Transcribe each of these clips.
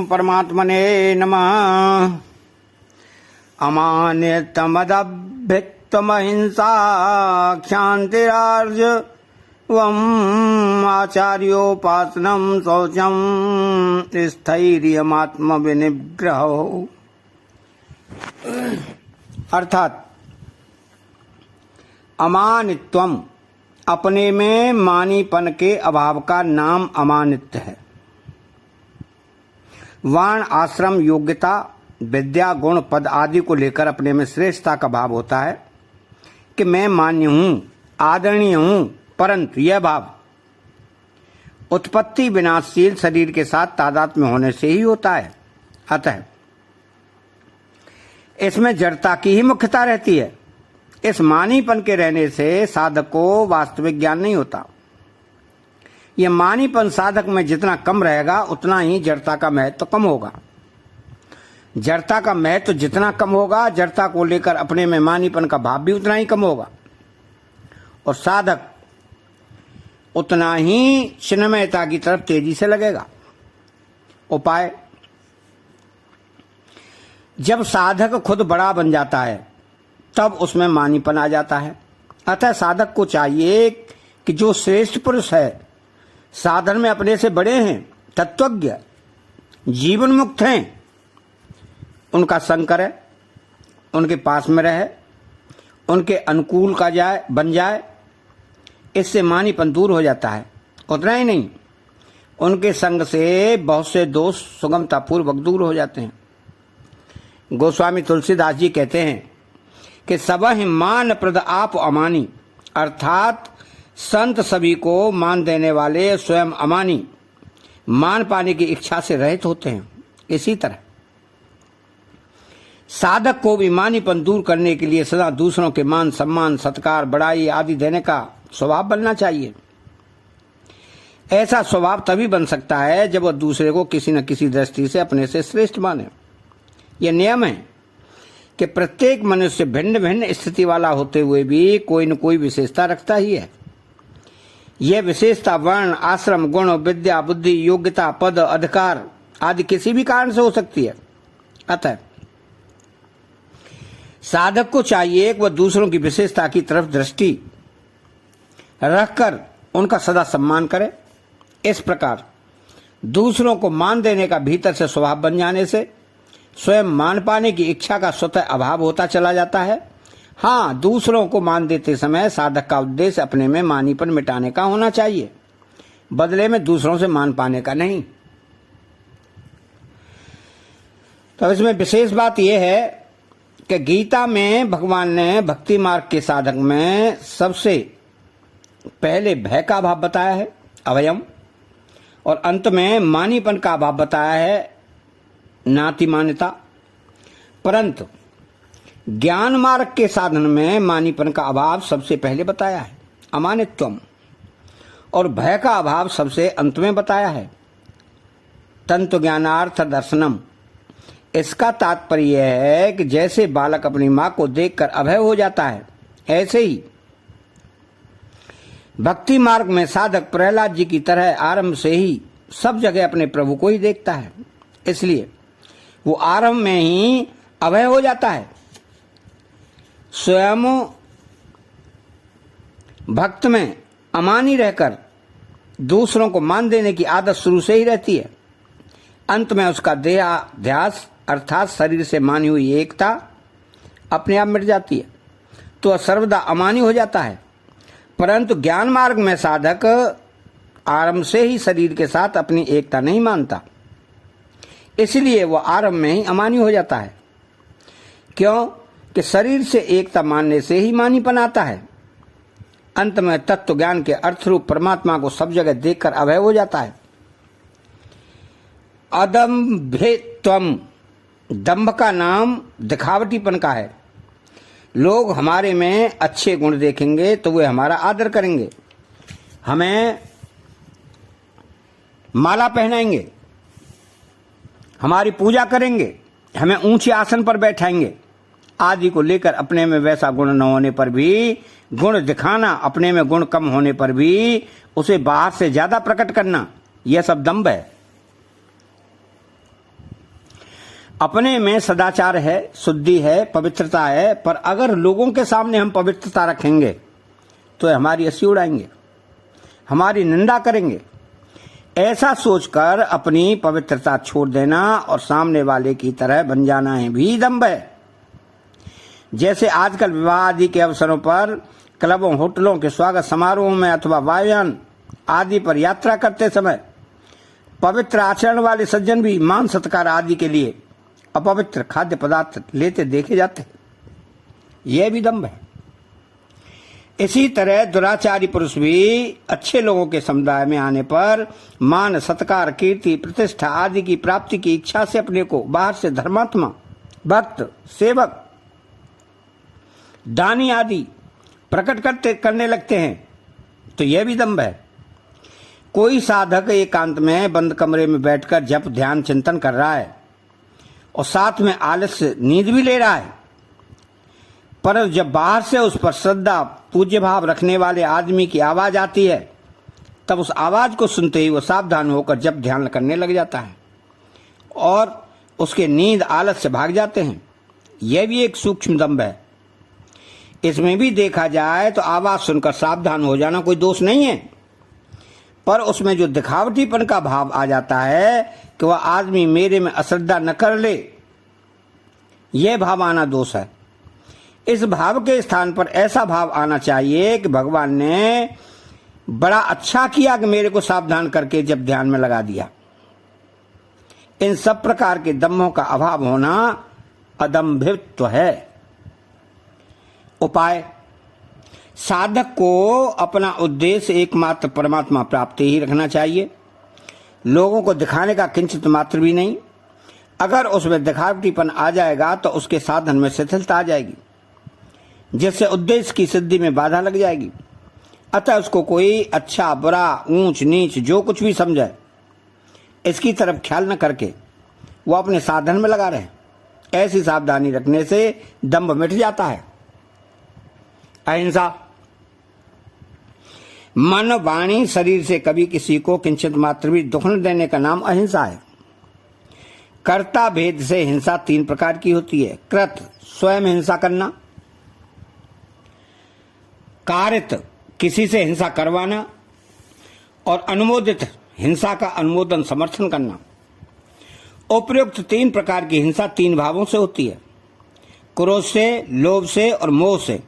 परमात्मने नमः। अमानितमदभ्यक्तमहिंसा क्षान्तिरार्जवम् आचार्योपासनं शौचं स्थैर्यमात्मविनिग्रहो। अर्थात अमानित्वम अपने में मानीपन के अभाव का नाम अमानित्व है। वर्ण आश्रम योग्यता विद्या गुण पद आदि को लेकर अपने में श्रेष्ठता का भाव होता है कि मैं मान्य हूं, आदरणीय हूं, परंतु यह भाव उत्पत्ति विनाशशील शरीर के साथ तादात्म्य में होने से ही होता है। अतः इसमें जड़ता की ही मुख्यता रहती है। इस मानीपन के रहने से साधक को वास्तविक ज्ञान नहीं होता। यह मानीपन साधक में जितना कम रहेगा उतना ही जड़ता का महत्व कम होगा। जड़ता का महत्व जितना कम होगा, जड़ता को लेकर अपने में मानीपन का भाव भी उतना ही कम होगा और साधक उतना ही चिन्मयता की तरफ तेजी से लगेगा। उपाय: जब साधक खुद बड़ा बन जाता है तब उसमें मानीपन आ जाता है। अतः साधक को चाहिए कि जो श्रेष्ठ पुरुष है, साधन में अपने से बड़े हैं, तत्वज्ञ, जीवन मुक्त हैं, उनका संग करे, उनके पास में रहे, उनके अनुकूल का बन जाए। इससे मानीपन दूर हो जाता है। उतना ही नहीं, उनके संग से बहुत से दोष सुगमतापूर्वक दूर हो जाते हैं। गोस्वामी तुलसीदास जी कहते हैं कि सबहि मान प्रद आप अमानी, अर्थात संत सभी को मान देने वाले स्वयं अमानी, मान पाने की इच्छा से रहित होते हैं। इसी तरह साधक को भी मानीपन दूर करने के लिए सदा दूसरों के मान सम्मान सत्कार बड़ाई आदि देने का स्वभाव बनना चाहिए। ऐसा स्वभाव तभी बन सकता है जब वह दूसरे को किसी न किसी दृष्टि से अपने से श्रेष्ठ माने। यह नियम है कि प्रत्येक मनुष्य भिन्न भिन्न स्थिति वाला होते हुए भी कोई न कोई विशेषता रखता ही है। यह विशेषता वर्ण आश्रम गुण विद्या बुद्धि योग्यता पद अधिकार आदि किसी भी कारण से हो सकती है। अतः साधक को चाहिए कि वह दूसरों की विशेषता की तरफ दृष्टि रखकर उनका सदा सम्मान करे। इस प्रकार दूसरों को मान देने का भीतर से स्वभाव बन जाने से स्वयं मान पाने की इच्छा का स्वतः अभाव होता चला जाता है। हाँ, दूसरों को मान देते समय साधक का उद्देश्य अपने में मानीपन मिटाने का होना चाहिए, बदले में दूसरों से मान पाने का नहीं। तो इसमें विशेष बात यह है कि गीता में भगवान ने भक्ति मार्ग के साधक में सबसे पहले भय का भाव बताया है, अभयम, और अंत में मानीपन का भाव बताया है, नाति मान्यता। परंतु ज्ञान मार्ग के साधन में मानीपन का अभाव सबसे पहले बताया है, अमानित्वम, और भय का अभाव सबसे अंत में बताया है, तंतु ज्ञानार्थ दर्शनम। इसका तात्पर्य है कि जैसे बालक अपनी मां को देखकर अभय हो जाता है, ऐसे ही भक्ति मार्ग में साधक प्रहलाद जी की तरह आरंभ से ही सब जगह अपने प्रभु को ही देखता है। इसलिए वो आरंभ में ही अभय हो जाता है। स्वयं भक्त में अमानी रहकर दूसरों को मान देने की आदत शुरू से ही रहती है। अंत में उसका देहाध्यास अर्थात शरीर से मानी हुई एकता अपने आप मिट जाती है, तो वह सर्वदा अमानी हो जाता है। परंतु ज्ञान मार्ग में साधक आरंभ से ही शरीर के साथ अपनी एकता नहीं मानता, इसलिए वह आरंभ में ही अमानी हो जाता है। क्यों कि शरीर से एकता मानने से ही मानीपन आता है। अंत में तत्व ज्ञान के अर्थरूप परमात्मा को सब जगह देखकर अभय हो जाता है। अदम्भेत्वम, दंभ का नाम दिखावटीपन का है। लोग हमारे में अच्छे गुण देखेंगे तो वे हमारा आदर करेंगे, हमें माला पहनाएंगे, हमारी पूजा करेंगे, हमें ऊंचे आसन पर बैठाएंगे आदि को लेकर अपने में वैसा गुण न होने पर भी गुण दिखाना, अपने में गुण कम होने पर भी उसे बाहर से ज्यादा प्रकट करना, यह सब दंभ है। अपने में सदाचार है, शुद्धि है, पवित्रता है, पर अगर लोगों के सामने हम पवित्रता रखेंगे तो हमारी हंसी उड़ाएंगे, हमारी निंदा करेंगे। ऐसा सोचकर अपनी पवित्रता छोड़ देना और सामने वाले की तरह बन जाना है भी दंभ है। जैसे आजकल विवाह आदि के अवसरों पर क्लबों, होटलों के स्वागत समारोह में अथवा वायुयान आदि पर यात्रा करते समय पवित्र आचरण वाले सज्जन भी मान सत्कार आदि के लिए अपवित्र खाद्य पदार्थ लेते देखे जाते हैं। यह भी दंभ है। इसी तरह दुराचारी पुरुष भी अच्छे लोगों के समुदाय में आने पर मान, सत्कार, कीर्ति, प्रतिष्ठा आदि की प्राप्ति की इच्छा से अपने को बाहर से धर्मात्मा, भक्त, सेवक, दानी आदि प्रकट करने लगते हैं, तो यह भी दंभ है। कोई साधक एकांत में बंद कमरे में बैठकर जप, ध्यान, चिंतन कर रहा है और साथ में आलस्य, नींद भी ले रहा है, पर जब बाहर से उस पर श्रद्धा, पूज्य भाव रखने वाले आदमी की आवाज आती है, तब उस आवाज को सुनते ही वो सावधान होकर जप, ध्यान करने लग जाता है और उसके नींद, आलस से भाग जाते हैं। यह भी एक सूक्ष्म दंभ है। इसमें भी देखा जाए तो आवाज सुनकर सावधान हो जाना कोई दोष नहीं है, पर उसमें जो दिखावटीपन का भाव आ जाता है कि वह आदमी मेरे में अश्रद्धा न कर ले, यह भाव आना दोष है। इस भाव के स्थान पर ऐसा भाव आना चाहिए कि भगवान ने बड़ा अच्छा किया कि मेरे को सावधान करके जब ध्यान में लगा दिया। इन सब प्रकार के दम्भों का अभाव होना अदम्भित्व है। उपाय: साधक को अपना उद्देश्य एकमात्र परमात्मा प्राप्ति ही रखना चाहिए, लोगों को दिखाने का किंचित मात्र भी नहीं। अगर उसमें दिखावटीपन आ जाएगा तो उसके साधन में शिथिलता आ जाएगी, जिससे उद्देश्य की सिद्धि में बाधा लग जाएगी। अतः उसको कोई अच्छा, बुरा, ऊंच नीच जो कुछ भी समझे, इसकी तरफ ख्याल न करके वो अपने साधन में लगा रहे। ऐसी सावधानी रखने से दंभ मिट जाता है। अहिंसा: मन, वाणी, शरीर से कभी किसी को किंचित मात्र भी दुख न देने का नाम अहिंसा है। कर्ता भेद से हिंसा 3 प्रकार की होती है: कृत, स्वयं हिंसा करना; कारित, किसी से हिंसा करवाना; और अनुमोदित, हिंसा का अनुमोदन, समर्थन करना। उपयुक्त 3 प्रकार की हिंसा 3 भावों से होती है: क्रोध से, लोभ से और मोह से।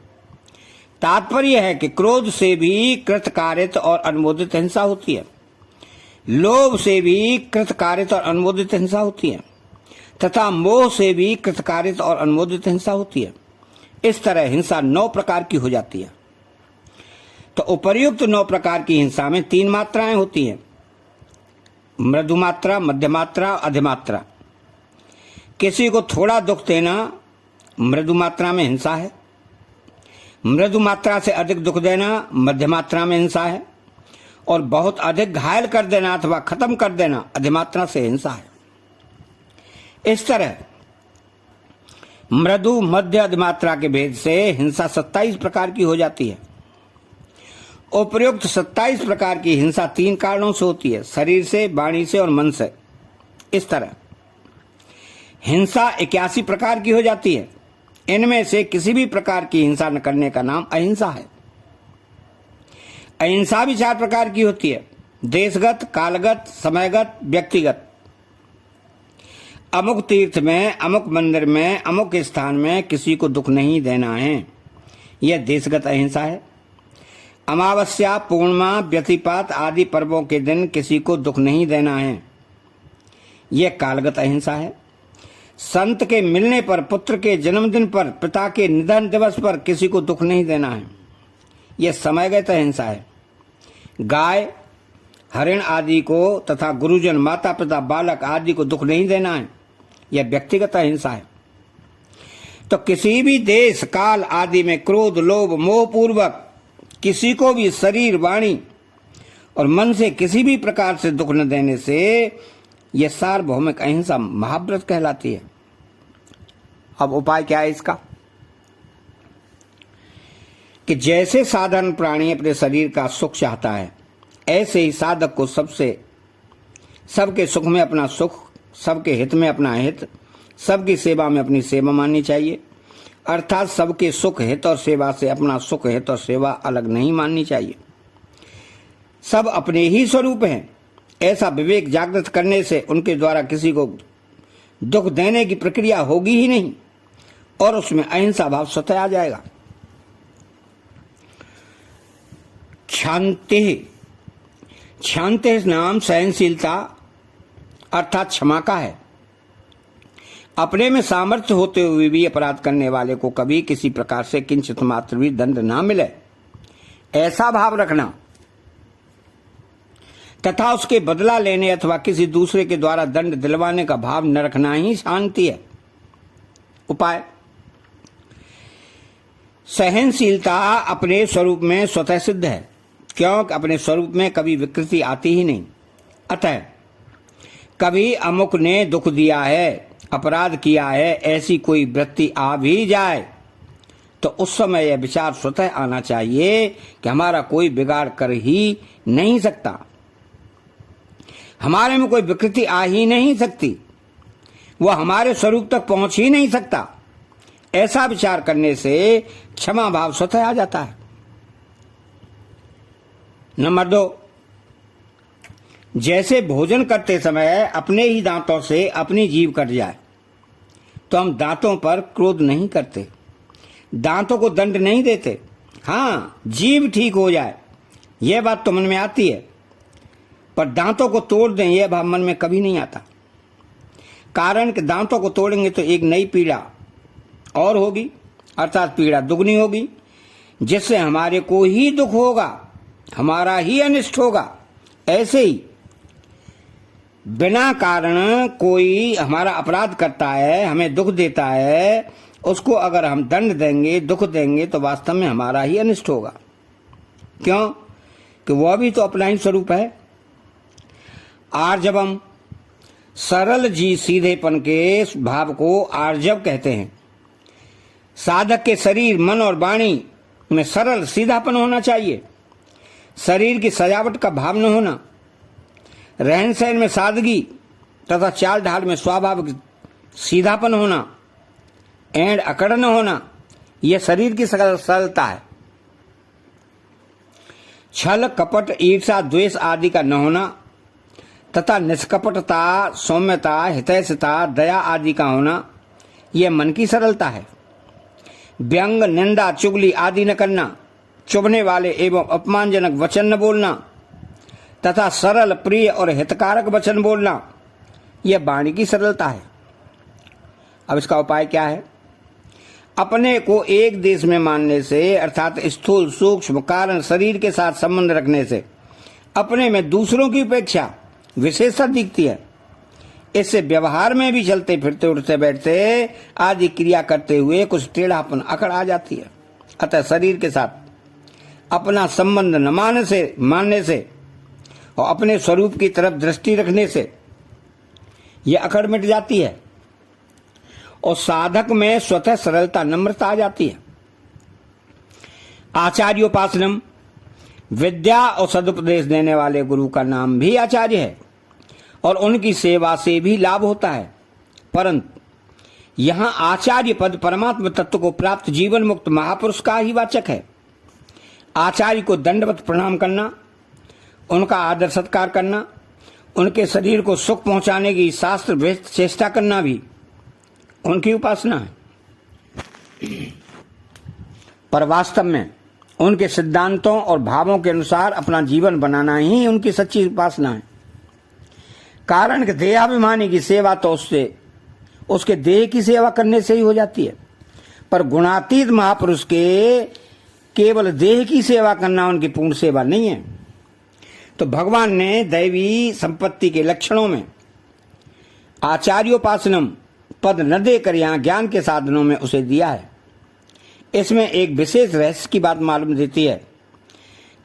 तात्पर्य है कि क्रोध से भी कृतकारित और अनुमोदित हिंसा होती है, लोभ से भी कृतकारित और अनुमोदित हिंसा होती है, तथा मोह से भी कृतकारित और अनुमोदित हिंसा होती है। इस तरह हिंसा 9 प्रकार की हो जाती है। तो उपर्युक्त 9 प्रकार की हिंसा में 3 मात्राएं होती हैं: मृदु मात्रा, मध्य मात्रा, अधिमात्रा। किसी को थोड़ा दुख देना मृदु मात्रा में हिंसा है, मृदु मात्रा से अधिक दुख देना मध्य मात्रा में हिंसा है, और बहुत अधिक घायल कर देना अथवा खत्म कर देना अधिमात्रा से हिंसा है। इस तरह मृदु, मध्य, अधिमात्रा के भेद से हिंसा 27 प्रकार की हो जाती है। उपयुक्त 27 प्रकार की हिंसा 3 कारणों से होती है: शरीर से, वाणी से और मन से। इस तरह हिंसा 81 प्रकार की हो जाती है। इनमें से किसी भी प्रकार की हिंसा न करने का नाम अहिंसा है। अहिंसा भी 4 प्रकार की होती है: देशगत, कालगत, समयगत, व्यक्तिगत। अमुक तीर्थ में, अमुक मंदिर में, अमुक स्थान में किसी को दुख नहीं देना है, यह देशगत अहिंसा है। अमावस्या, पूर्णिमा, व्यतिपात आदि पर्वों के दिन किसी को दुख नहीं देना है, यह कालगत अहिंसा है। संत के मिलने पर, पुत्र के जन्मदिन पर, पिता के निधन दिवस पर किसी को दुख नहीं देना है, यह समयगत अहिंसा है। गाय, हरिण आदि को तथा गुरुजन, माता पिता, बालक आदि को दुख नहीं देना है, यह व्यक्तिगत अहिंसा है। तो किसी भी देश, काल आदि में क्रोध, लोभ, मोह पूर्वक किसी को भी शरीर, वाणी और मन से किसी भी प्रकार से दुख न देने से यह सार्वभौमिक अहिंसा महाव्रत कहलाती है। अब उपाय क्या है इसका? कि जैसे साधारण प्राणी अपने शरीर का सुख चाहता है, ऐसे ही साधक को सबके सुख में अपना सुख, सबके हित में अपना हित, सबकी सेवा में अपनी सेवा माननी चाहिए, अर्थात सबके सुख हित और सेवा से अपना सुख हित और सेवा अलग नहीं माननी चाहिए। सब अपने ही स्वरूप हैं, ऐसा विवेक जागृत करने से उनके द्वारा किसी को दुख देने की प्रक्रिया होगी ही नहीं और उसमें अहिंसा भाव स्वतः आ जाएगा। शांति, शांति नाम सहनशीलता अर्थात क्षमा का है। अपने में सामर्थ्य होते हुए भी अपराध करने वाले को कभी किसी प्रकार से किंचित मात्र भी दंड ना मिले, ऐसा भाव रखना तथा उसके बदला लेने अथवा किसी दूसरे के द्वारा दंड दिलवाने का भाव न रखना ही शांति है। उपाय, सहनशीलता अपने स्वरूप में स्वतः सिद्ध है, क्योंकि अपने स्वरूप में कभी विकृति आती ही नहीं। अतः कभी अमुक ने दुख दिया है, अपराध किया है, ऐसी कोई वृत्ति आ भी जाए तो उस समय यह विचार स्वतः आना चाहिए कि हमारा कोई बिगाड़ कर ही नहीं सकता, हमारे में कोई विकृति आ ही नहीं सकती, वह हमारे स्वरूप तक पहुंच ही नहीं सकता। ऐसा विचार करने से क्षमा भाव स्वतः आ जाता है। नंबर 2, जैसे भोजन करते समय अपने ही दांतों से अपनी जीभ कट जाए तो हम दांतों पर क्रोध नहीं करते, दांतों को दंड नहीं देते। हाँ, जीभ ठीक हो जाए यह बात तो मन में आती है, पर दांतों को तोड़ दें यह भाव मन में कभी नहीं आता। कारण कि दांतों को तोड़ेंगे तो एक नई पीड़ा और होगी, अर्थात पीड़ा दुगनी होगी, जिससे हमारे को ही दुख होगा, हमारा ही अनिष्ट होगा। ऐसे ही बिना कारण कोई हमारा अपराध करता है, हमें दुख देता है, उसको अगर हम दंड देंगे, दुख देंगे तो वास्तव में हमारा ही अनिष्ट होगा। क्यों? कि वह भी तो अपना ही स्वरूप है। आर्जवम, सरल जी सीधेपन के भाव को आर्जव कहते हैं। साधक के शरीर, मन और वाणी में सरल सीधापन होना चाहिए, शरीर की सजावट का भाव न होना, रहन सहन में सादगी तथा चाल ढाल में स्वाभाविक सीधापन होना, एंड अकड़ न होना, यह शरीर की सरलता है। छल कपट ईर्षा द्वेष आदि का न होना तथा निष्कपटता, सौम्यता, हितैषता, दया आदि का होना, यह मन की सरलता है। व्यंग, निंदा, चुगली आदि न करना, चुभने वाले एवं अपमानजनक वचन न बोलना तथा सरल, प्रिय और हितकारक वचन बोलना, यह वाणी की सरलता है। अब इसका उपाय क्या है? अपने को एक देश में मानने से, अर्थात स्थूल सूक्ष्म कारण शरीर के साथ संबंध रखने से अपने में दूसरों की उपेक्षा विशेषता दिखती है। इससे व्यवहार में भी चलते फिरते उठते बैठते आदि क्रिया करते हुए कुछ टेढ़ापन अकड़ आ जाती है। अतः शरीर के साथ अपना संबंध न मानने से और अपने स्वरूप की तरफ दृष्टि रखने से यह अकड़ मिट जाती है और साधक में स्वतः सरलता, नम्रता आ जाती है। आचार्योपासनम, विद्या और सदुपदेश देने वाले गुरु का नाम भी आचार्य है और उनकी सेवा से भी लाभ होता है, परंतु यहाँ आचार्य पद परमात्मा तत्व को प्राप्त जीवन मुक्त महापुरुष का ही वाचक है। आचार्य को दंडवत प्रणाम करना, उनका आदर सत्कार करना, उनके शरीर को सुख पहुंचाने की शास्त्र चेष्टा करना भी उनकी उपासना है। पर वास्तव में उनके सिद्धांतों और भावों के अनुसार अपना जीवन बनाना ही उनकी सच्ची उपासना है। कारण कि देहाभिमानी की सेवा तो उसके देह की सेवा करने से ही हो जाती है, पर गुणातीत महापुरुष के केवल देह की सेवा करना उनकी पूर्ण सेवा नहीं है। तो भगवान ने दैवी संपत्ति के लक्षणों में आचार्योपासनम पद न देकर यहाँ ज्ञान के साधनों में उसे दिया है। इसमें एक विशेष रहस्य की बात मालूम देती है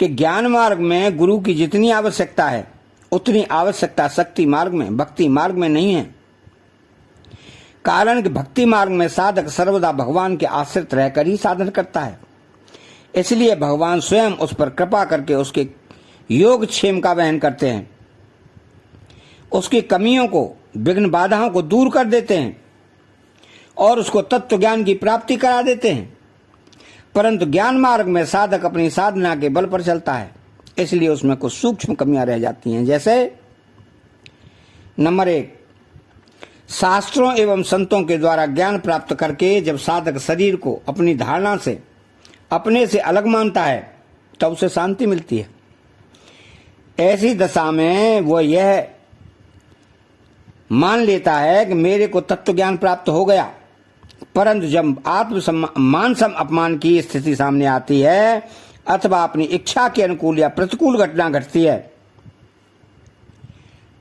कि ज्ञान मार्ग में गुरु की जितनी आवश्यकता है उतनी आवश्यकता शक्ति मार्ग में, भक्ति मार्ग में नहीं है। कारण कि भक्ति मार्ग में साधक सर्वदा भगवान के आश्रित रहकर ही साधन करता है, इसलिए भगवान स्वयं उस पर कृपा करके उसके योग क्षेम का वहन करते हैं, उसकी कमियों को, विघ्न बाधाओं को दूर कर देते हैं और उसको तत्व ज्ञान की प्राप्ति करा देते हैं। परंतु ज्ञान मार्ग में साधक अपनी साधना के बल पर चलता है, इसलिए उसमें कुछ सूक्ष्म कमियां रह जाती हैं। जैसे नंबर 1, शास्त्रों एवं संतों के द्वारा ज्ञान प्राप्त करके जब साधक शरीर को अपनी धारणा से अपने से अलग मानता है तब उसे शांति मिलती है। ऐसी दशा में वह यह मान लेता है कि मेरे को तत्व ज्ञान प्राप्त हो गया। परंतु जब मान अपमान की स्थिति सामने आती है अथवा अपनी इच्छा के अनुकूल या प्रतिकूल घटना घटती है,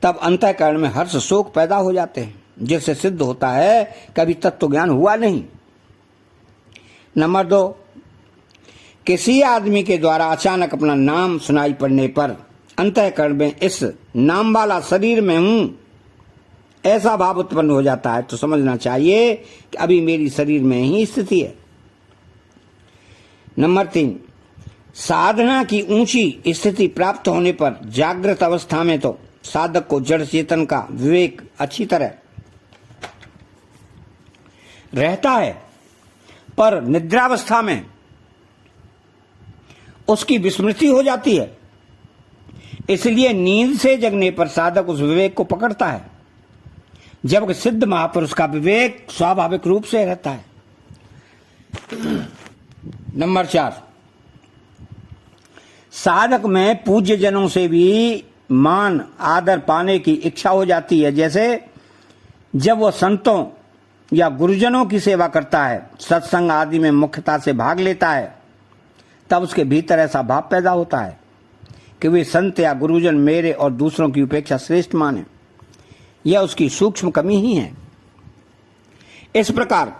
तब अंतःकरण में हर्ष शोक पैदा हो जाते हैं, जिससे सिद्ध होता है कभी तत्व ज्ञान हुआ नहीं। नंबर 2, किसी आदमी के द्वारा अचानक अपना नाम सुनाई पड़ने पर अंतःकरण में इस नाम वाला शरीर में हूं ऐसा भाव उत्पन्न हो जाता है, तो समझना चाहिए कि अभी मेरी शरीर में ही स्थिति है। नंबर 3, साधना की ऊंची स्थिति प्राप्त होने पर जागृत अवस्था में तो साधक को जड़ चेतन का विवेक अच्छी तरह रहता है, पर निद्रावस्था में उसकी विस्मृति हो जाती है। इसलिए नींद से जगने पर साधक उस विवेक को पकड़ता है, जबकि सिद्ध महापुरुष का विवेक स्वाभाविक रूप से रहता है। नंबर 4, साधक में पूज्य जनों से भी मान आदर पाने की इच्छा हो जाती है। जैसे जब वह संतों या गुरुजनों की सेवा करता है, सत्संग आदि में मुख्यता से भाग लेता है, तब उसके भीतर ऐसा भाव पैदा होता है कि वे संत या गुरुजन मेरे और दूसरों की उपेक्षा श्रेष्ठ माने। यह उसकी सूक्ष्म कमी ही है। इस प्रकार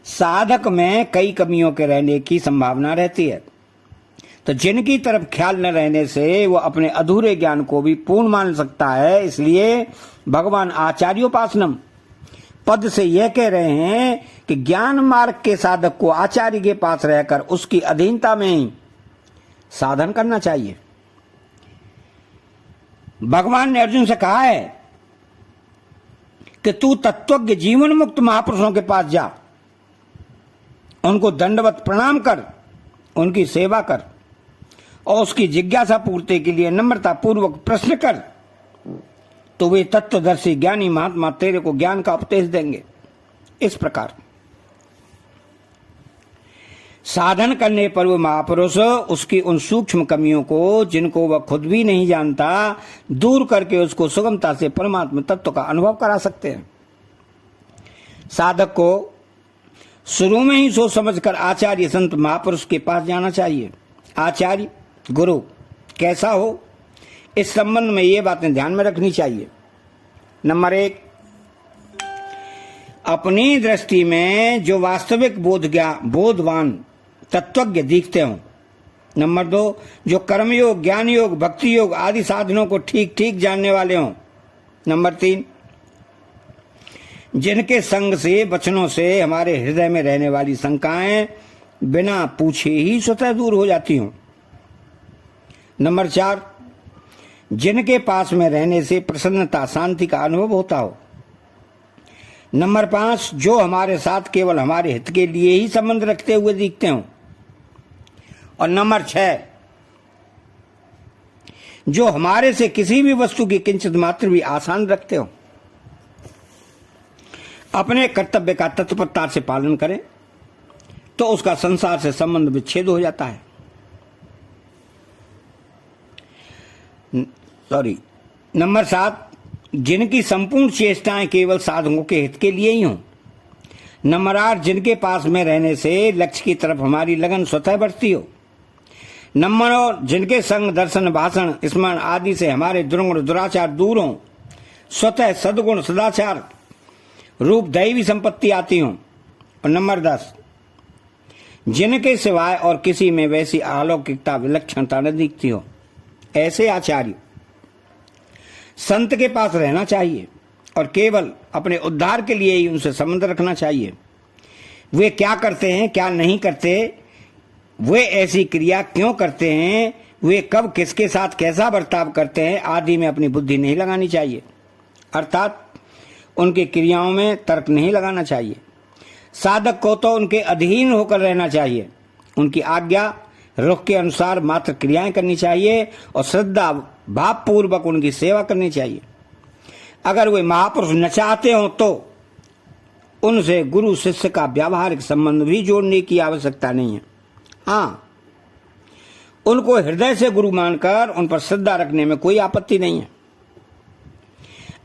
साधक में कई कमियों के रहने की संभावना रहती है, तो जिनकी तरफ ख्याल न रहने से वह अपने अधूरे ज्ञान को भी पूर्ण मान सकता है। इसलिए भगवान आचार्योपासनम पद से यह कह रहे हैं कि ज्ञान मार्ग के साधक को आचार्य के पास रहकर उसकी अधीनता में ही साधन करना चाहिए। भगवान ने अर्जुन से कहा है कि तू तत्वज्ञ जीवन मुक्त महापुरुषों के पास जा, उनको दंडवत प्रणाम कर, उनकी सेवा कर और उसकी जिज्ञासा पूर्ति के लिए नम्रता पूर्वक प्रश्न कर, तो वे तत्वदर्शी ज्ञानी महात्मा तेरे को ज्ञान का उपदेश देंगे। इस प्रकार साधन करने पर वह महापुरुष उसकी उन सूक्ष्म कमियों को, जिनको वह खुद भी नहीं जानता, दूर करके उसको सुगमता से परमात्मा तत्व का अनुभव करा सकते हैं। साधक को शुरू में ही सोच समझकर आचार्य संत महापुरुष के पास जाना चाहिए। आचार्य गुरु कैसा हो, इस संबंध में ये बातें ध्यान में रखनी चाहिए। नंबर 1, अपनी दृष्टि में जो वास्तविक बोधवान तत्वज्ञ दिखते हों। नंबर 2, जो कर्मयोग, ज्ञान योग, भक्ति योग आदि साधनों को ठीक ठीक जानने वाले हों। नंबर 3, जिनके संग से वचनों से हमारे हृदय में रहने वाली शंकाएं बिना पूछे ही स्वतः दूर हो जाती हों। नंबर 4, जिनके पास में रहने से प्रसन्नता शांति का अनुभव होता हो। नंबर 5, जो हमारे साथ केवल हमारे हित के लिए ही संबंध रखते हुए दिखते हों। और नंबर 6, जो हमारे से किसी भी वस्तु की किंचित मात्र भी आसान रखते हो। अपने कर्तव्य का तत्परता से पालन करें तो उसका संसार से संबंध विच्छेद हो जाता है। नंबर 7, जिनकी संपूर्ण चेष्टाएं केवल साधकों के हित के लिए ही हों। नंबर 8, जिनके पास में रहने से लक्ष्य की तरफ हमारी लगन स्वतः बढ़ती हो। नंबर 9, जिनके संग दर्शन भाषण स्मरण आदि से हमारे दुर्गुण दुराचार दूर हों, स्वतः सद्गुण सदाचार रूप दैवी संपत्ति आती हों। और नंबर 10, जिनके सिवाय और किसी में वैसी अलौकिकता विलक्षणता न दिखती हो। ऐसे आचार्य संत के पास रहना चाहिए और केवल अपने उद्धार के लिए ही उनसे संबंध रखना चाहिए। वे क्या करते हैं, क्या नहीं करते, वे ऐसी क्रिया क्यों करते हैं, वे कब किसके साथ कैसा बर्ताव करते हैं आदि में अपनी बुद्धि नहीं लगानी चाहिए। अर्थात उनके क्रियाओं में तर्क नहीं लगाना चाहिए। साधक को तो उनके अधीन होकर रहना चाहिए, उनकी आज्ञा रुख के अनुसार मात्र क्रियाएं करनी चाहिए और श्रद्धा भाव पूर्वक उनकी सेवा करनी चाहिए। अगर वे महापुरुष न चाहते हो तो उनसे गुरु शिष्य का व्यावहारिक संबंध भी जोड़ने की आवश्यकता नहीं है। हाँ, उनको हृदय से गुरु मानकर उन पर श्रद्धा रखने में कोई आपत्ति नहीं है।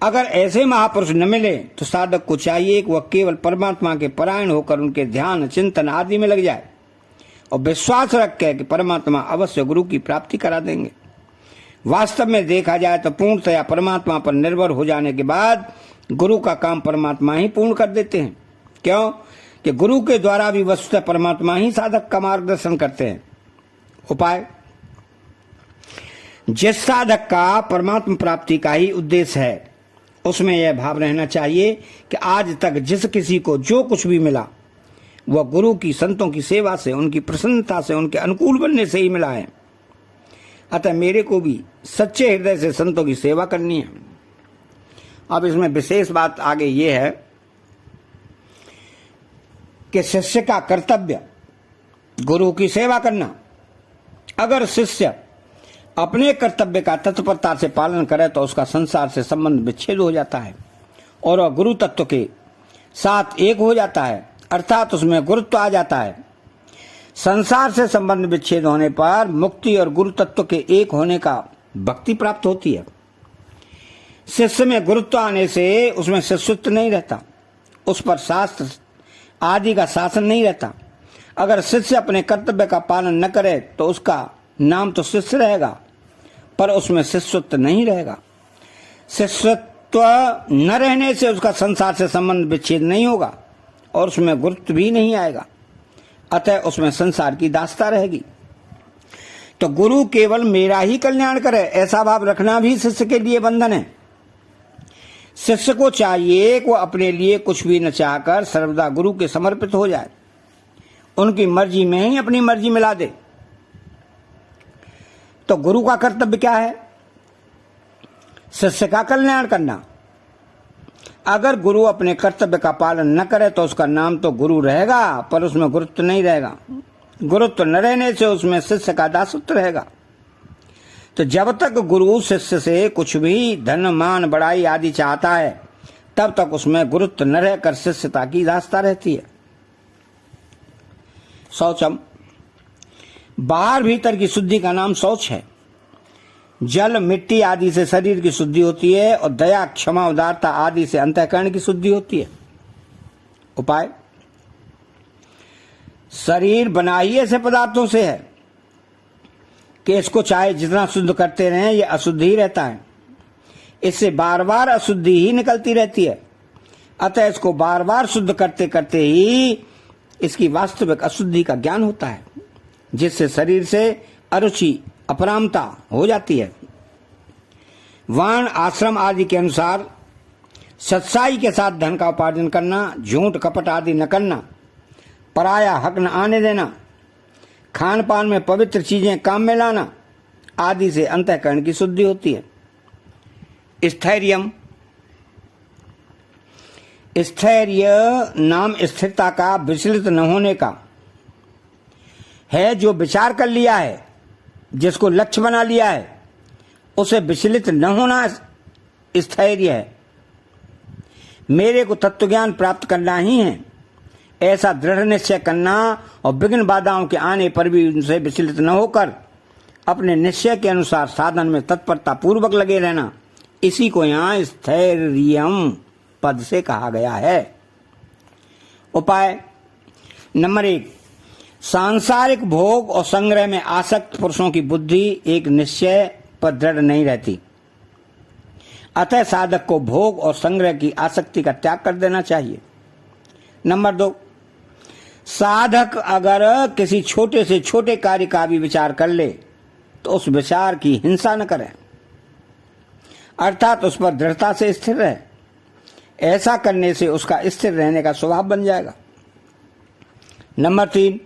अगर ऐसे महापुरुष न मिले तो साधक को चाहिए कि वह केवल परमात्मा के परायण होकर उनके ध्यान चिंतन आदि में लग जाए और विश्वास रखे कि परमात्मा अवश्य गुरु की प्राप्ति करा देंगे। वास्तव में देखा जाए तो पूर्णतया परमात्मा पर निर्भर हो जाने के बाद गुरु का काम परमात्मा ही पूर्ण कर देते हैं। क्यों कि गुरु के द्वारा भी वस्तुतः परमात्मा ही साधक का मार्गदर्शन करते हैं। उपाय: जिस साधक का परमात्मा प्राप्ति का ही उद्देश्य है उसमें यह भाव रहना चाहिए कि आज तक जिस किसी को जो कुछ भी मिला वह गुरु की संतों की सेवा से, उनकी प्रसन्नता से, उनके अनुकूल बनने से ही मिला है। अतः मेरे को भी सच्चे हृदय से संतों की सेवा करनी है। अब इसमें विशेष बात आगे ये है कि शिष्य का कर्तव्य गुरु की सेवा करना। अगर शिष्य अपने कर्तव्य का तत्परता से पालन करे तो उसका संसार से संबंध विच्छेद हो जाता है और वह गुरु तत्व के साथ एक हो जाता है, अर्थात उसमें गुरुत्व आ जाता है। संसार से संबंध विच्छेद होने पर मुक्ति और गुरु तत्व के एक होने का भक्ति प्राप्त होती है। शिष्य में गुरुत्व आने से उसमें शिष्यत्व नहीं रहता, उस पर शास्त्र आदि का शासन नहीं रहता। अगर शिष्य अपने कर्तव्य का पालन न करे तो उसका नाम तो शिष्य रहेगा पर उसमें शिष्यत्व नहीं रहेगा। शिष्यत्व न रहने से उसका संसार से संबंध विच्छेद नहीं होगा और उसमें गुरुत्व भी नहीं आएगा, अतः उसमें संसार की दास्ता रहेगी। तो गुरु केवल मेरा ही कल्याण करे ऐसा भाव रखना भी शिष्य के लिए बंधन है। शिष्य को चाहिए कि वो अपने लिए कुछ भी न चाहकर सर्वदा गुरु के समर्पित हो जाए, उनकी मर्जी में ही अपनी मर्जी मिला दे। तो गुरु का कर्तव्य क्या है? शिष्य का कल्याण करना। अगर गुरु अपने कर्तव्य का पालन न करे तो उसका नाम तो गुरु रहेगा पर उसमें गुरुत्व नहीं रहेगा। गुरुत्व न रहने से उसमें शिष्य का दासत्व रहेगा। तो जब तक गुरु शिष्य से कुछ भी धन मान बड़ाई आदि चाहता है तब तक उसमें गुरुत्व न रहकर शिष्यता की दास्ता रहती है। शौचम, बाहर भीतर की शुद्धि का नाम शौच है। जल मिट्टी आदि से शरीर की शुद्धि होती है और दया क्षमा उदारता आदि से अंतःकरण की शुद्धि होती है। उपाय: शरीर बना ही ऐसे पदार्थों से है कि इसको चाहे जितना शुद्ध करते रहें यह अशुद्ध ही रहता है। इससे बार बार अशुद्धि ही निकलती रहती है, अतः इसको बार बार शुद्ध करते करते ही इसकी वास्तविक अशुद्धि का ज्ञान होता है, जिससे शरीर से अरुचि अपरामता हो जाती है। वर्ण आश्रम आदि के अनुसार सच्चाई के साथ धन का उपार्जन करना, झूठ कपट आदि न करना, पराया हक न आने देना, खान पान में पवित्र चीजें काम में लाना आदि से अंतःकरण की शुद्धि होती है। स्थैर्यम, स्थैर्य नाम स्थिरता का विचलित न होने का है। जो विचार कर लिया है, जिसको लक्ष्य बना लिया है, उसे विचलित न होना स्थैर्य है। मेरे को तत्वज्ञान प्राप्त करना ही है ऐसा दृढ़ निश्चय करना और विघ्न बाधाओं के आने पर भी उनसे विचलित न होकर अपने निश्चय के अनुसार साधन में तत्परता पूर्वक लगे रहना, इसी को यहाँ स्थैर्यम पद से कहा गया है। उपाय: नंबर 1, सांसारिक भोग और संग्रह में आसक्त पुरुषों की बुद्धि एक निश्चय पर दृढ़ नहीं रहती, अतः साधक को भोग और संग्रह की आसक्ति का त्याग कर देना चाहिए। नंबर 2, साधक अगर किसी छोटे से छोटे कार्य का भी विचार कर ले तो उस विचार की हिंसा न करे, अर्थात उस पर दृढ़ता से स्थिर रहे। ऐसा करने से उसका स्थिर रहने का स्वभाव बन जाएगा। नंबर 3,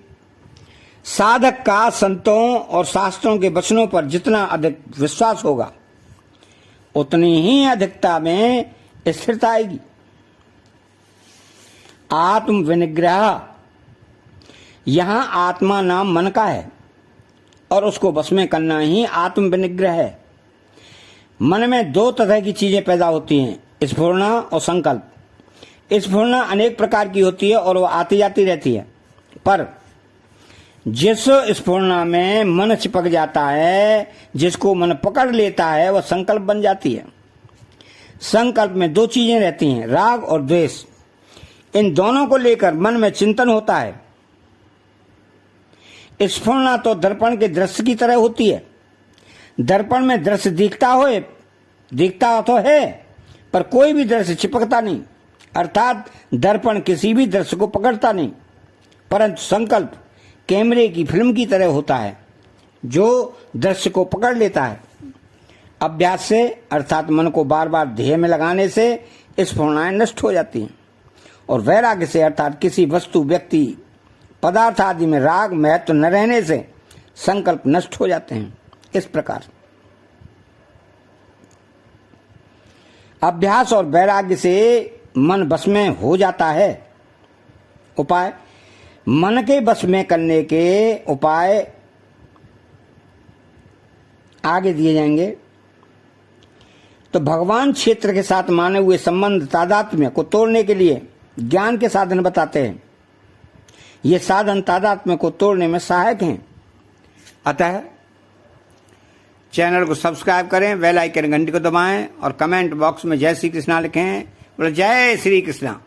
साधक का संतों और शास्त्रों के वचनों पर जितना अधिक विश्वास होगा उतनी ही अधिकता में स्थिरता आएगी। आत्म विनिग्रह, यहां आत्मा नाम मन का है और उसको बस में करना ही आत्म विनिग्रह है। मन में दो तरह की चीजें पैदा होती हैं, स्फुरना और संकल्प। स्फुरना अनेक प्रकार की होती है और वो आती जाती रहती है, पर जिस स्फुरना में मन चिपक जाता है, जिसको मन पकड़ लेता है, वह संकल्प बन जाती है। संकल्प में दो चीजें रहती हैं, राग और द्वेष। इन दोनों को लेकर मन में चिंतन होता है। स्फुरना तो दर्पण के दृश्य की तरह होती है। दर्पण में दृश्य दिखता तो है, पर कोई भी दृश्य चिपकता नहीं, अर्थात दर्पण किसी भी दृश्य को पकड़ता नहीं। परंतु संकल्प कैमरे की फिल्म की तरह होता है, जो दृश्य को पकड़ लेता है। अभ्यास से अर्थात मन को बार बार ध्येय में लगाने से स्फुरणाएं नष्ट हो जाती हैं, और वैराग्य से अर्थात किसी वस्तु, व्यक्ति, पदार्थ आदि में राग महत्व न रहने से संकल्प नष्ट हो जाते हैं। इस प्रकार अभ्यास और वैराग्य से मन बस में हो जाता है। उपाय, मन के बस में करने के उपाय आगे दिए जाएंगे। तो भगवान क्षेत्र के साथ माने हुए संबंध तादात्म्य को तोड़ने के लिए ज्ञान के साधन बताते हैं। ये साधन तादात्म्य को तोड़ने में सहायक हैं। अतः चैनल को सब्सक्राइब करें, बेल आइकन घंटी को दबाएं और कमेंट बॉक्स में जय श्री कृष्णा लिखें। बोले जय श्री कृष्णा।